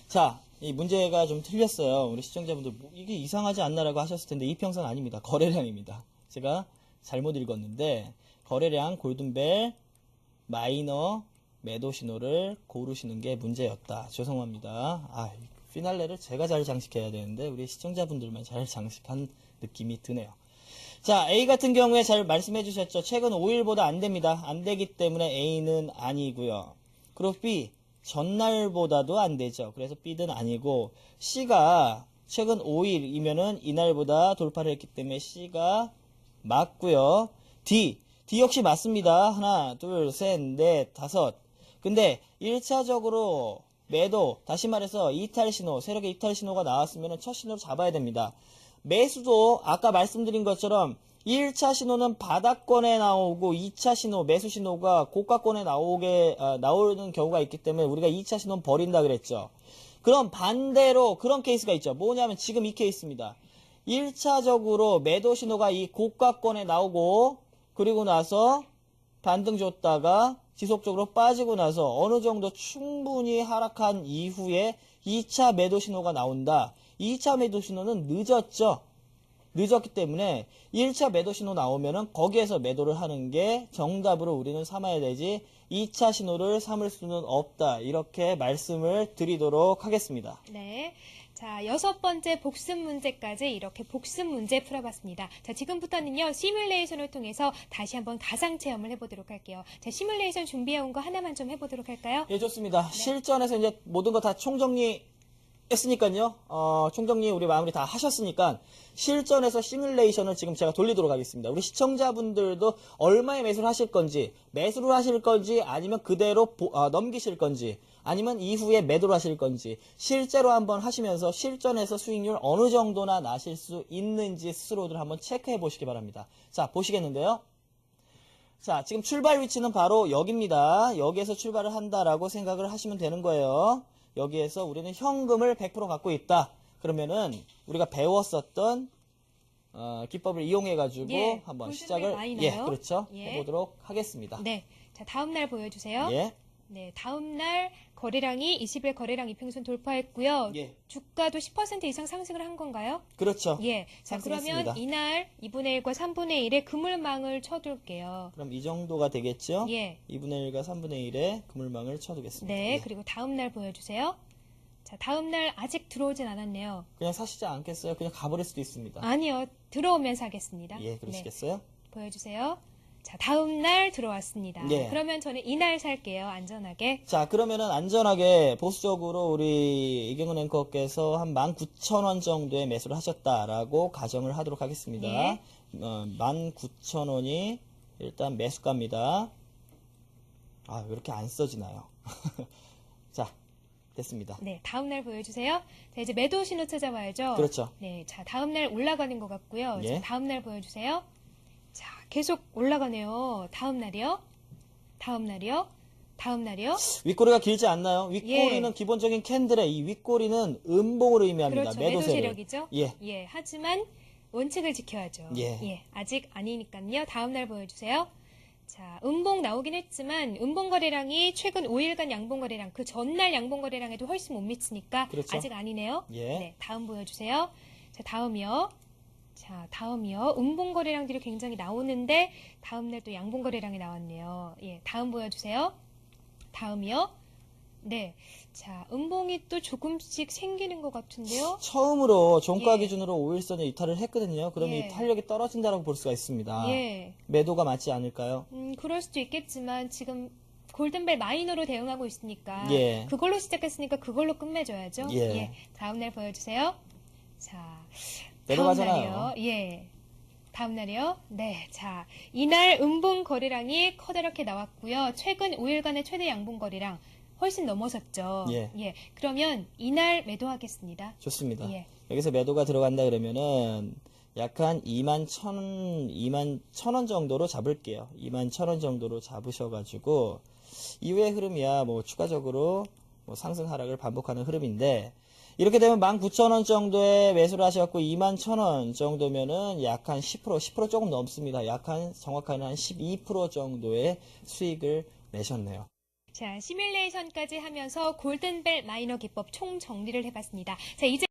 자, 이 문제가 좀 틀렸어요. 우리 시청자분들 뭐 이게 이상하지 않나라고 하셨을 텐데 이평선 아닙니다. 거래량입니다. 제가 잘못 읽었는데 거래량 골든벨 마이너 매도 신호를 고르시는 게 문제였다. 죄송합니다. 피날레를 제가 잘 장식해야 되는데 우리 시청자분들만 잘 장식한 느낌이 드네요. 자, A 같은 경우에 잘 말씀해 주셨죠. 최근 5일보다 안 됩니다. 안 되기 때문에 A는 아니고요. 그리고 B, 전날보다도 안 되죠. 그래서 B는 아니고 C가 최근 5일이면은 이날보다 돌파를 했기 때문에 C가 맞고요. D 역시 맞습니다. 하나, 둘, 셋, 넷, 다섯. 근데 1차적으로 매도, 다시 말해서 이탈 신호, 세력의 이탈 신호가 나왔으면 첫 신호를 잡아야 됩니다. 매수도 아까 말씀드린 것처럼 1차 신호는 바닥권에 나오고 2차 신호, 매수 신호가 고가권에 나오는 경우가 있기 때문에 우리가 2차 신호는 버린다 그랬죠. 그럼 반대로 그런 케이스가 있죠. 뭐냐면 지금 이 케이스입니다. 1차적으로 매도 신호가 이 고가권에 나오고 그리고 나서 반등 줬다가 지속적으로 빠지고 나서 어느 정도 충분히 하락한 이후에 2차 매도 신호가 나온다. 2차 매도 신호는 늦었죠. 늦었기 때문에 1차 매도 신호 나오면은 거기에서 매도를 하는 게 정답으로 우리는 삼아야 되지 2차 신호를 삼을 수는 없다. 이렇게 말씀을 드리도록 하겠습니다.
네. 자, 6번째 복습 문제까지 이렇게 복습 문제 풀어봤습니다. 자, 지금부터는요, 시뮬레이션을 통해서 다시 한번 가상 체험을 해보도록 할게요. 자, 시뮬레이션 준비해온 거 하나만 좀 해보도록 할까요?
예, 좋습니다. 실전에서 이제 모든 거 다 총정리 했으니까요. 총정리 우리 마무리 다 하셨으니까 실전에서 시뮬레이션을 지금 제가 돌리도록 하겠습니다. 우리 시청자분들도 얼마에 매수를 하실 건지, 매수를 하실 건지, 아니면 그대로 넘기실 건지, 아니면 이후에 매도를 하실 건지, 실제로 한번 하시면서 실전에서 수익률 어느 정도나 나실 수 있는지 스스로들 한번 체크해 보시기 바랍니다. 자, 보시겠는데요. 자, 지금 출발 위치는 바로 여기입니다. 여기에서 출발을 한다라고 생각을 하시면 되는 거예요. 여기에서 우리는 현금을 100% 갖고 있다. 그러면은 우리가 배웠었던 기법을 이용해가지고
예,
한번
골든벨
시작을
마이너요.
그렇죠.
예.
해보도록 하겠습니다.
네. 자, 다음 날 보여주세요.
예,
네, 다음 날 거래량이 20일 거래량 이평선 돌파했고요.
예.
주가도 10% 이상 상승을 한 건가요?
그렇죠.
예. 자,
상승했습니다.
그러면 이날 2분의 1과 3분의 1의 그물망을 쳐둘게요.
그럼 이 정도가 되겠죠?
예.
2분의 1과 3분의 1의 그물망을 쳐두겠습니다.
네,
예.
그리고 다음 날 보여주세요. 자, 다음 날 아직 들어오진 않았네요.
그냥 사시지 않겠어요? 그냥 가버릴 수도 있습니다.
아니요, 들어오면 사겠습니다.
예, 그러시겠어요?
네, 보여주세요. 자, 다음 날 들어왔습니다.
예.
그러면 저는 이날 살게요, 안전하게.
자, 그러면은 안전하게 보수적으로 우리 이경은 앵커께서 한 19,000원 정도의 매수를 하셨다라고 가정을 하도록 하겠습니다.
예.
19,000원이 일단 매수가입니다. 아, 왜 이렇게 안 써지나요? 자, 됐습니다.
네, 다음 날 보여주세요. 자, 이제 매도 신호 찾아봐야죠.
그렇죠.
네, 자, 다음 날 올라가는 것 같고요.
예.
자, 다음 날 보여주세요. 자, 계속 올라가네요. 다음 날이요. 다음 날이요. 다음 날이요.
윗꼬리가 길지 않나요? 윗꼬리는
예.
기본적인 캔들의 이 윗꼬리는 음봉을 의미합니다.
그렇죠.
매도
매도
세를.
세력이죠.
예.
하지만 원칙을 지켜야죠.
예.
아직 아니니까요. 다음 날 보여주세요. 자, 음봉 나오긴 했지만 음봉 거래량이 최근 5일간 양봉 거래량 그 전날 양봉 거래량에도 훨씬 못 미치니까
그렇죠.
아직 아니네요.
예.
네, 다음 보여주세요. 자, 다음이요. 자, 다음이요. 음봉 거래량들이 굉장히 나오는데 다음 날 또 양봉 거래량이 나왔네요. 예, 다음 보여주세요. 다음이요. 네. 자, 음봉이 또 조금씩 생기는 것 같은데요.
처음으로 종가
예.
기준으로 5일선에 이탈을 했거든요. 그러면
예.
이 탄력이 떨어진다고 볼 수가 있습니다.
예.
매도가 맞지 않을까요?
그럴 수도 있겠지만 지금 골든벨 마이너로 대응하고 있으니까
예.
그걸로 시작했으니까 그걸로 끝맺어야죠.
예.
다음 날 보여주세요. 자,
내려가잖아요.
다음 날이요. 예. 다음 날이요. 네. 자, 이날 음봉 거래량이 커다랗게 나왔고요. 최근 5일간의 최대 양봉 거래량 훨씬 넘어섰죠.
예.
그러면 이날 매도하겠습니다.
좋습니다.
예.
여기서 매도가 들어간다 그러면은 약 한 21,000원 정도로 잡을게요. 21,000원 정도로 잡으셔가지고 이후의 흐름이야 뭐 추가적으로 뭐 상승 하락을 반복하는 흐름인데 이렇게 되면 19,000원 정도에 매수를 하셨고 21,000원 정도면은 약 한 10% 조금 넘습니다. 약 한 정확한 한 12% 정도의 수익을 내셨네요.
자, 시뮬레이션까지 하면서 골든벨 마이너 기법 총 정리를 해봤습니다. 자, 이제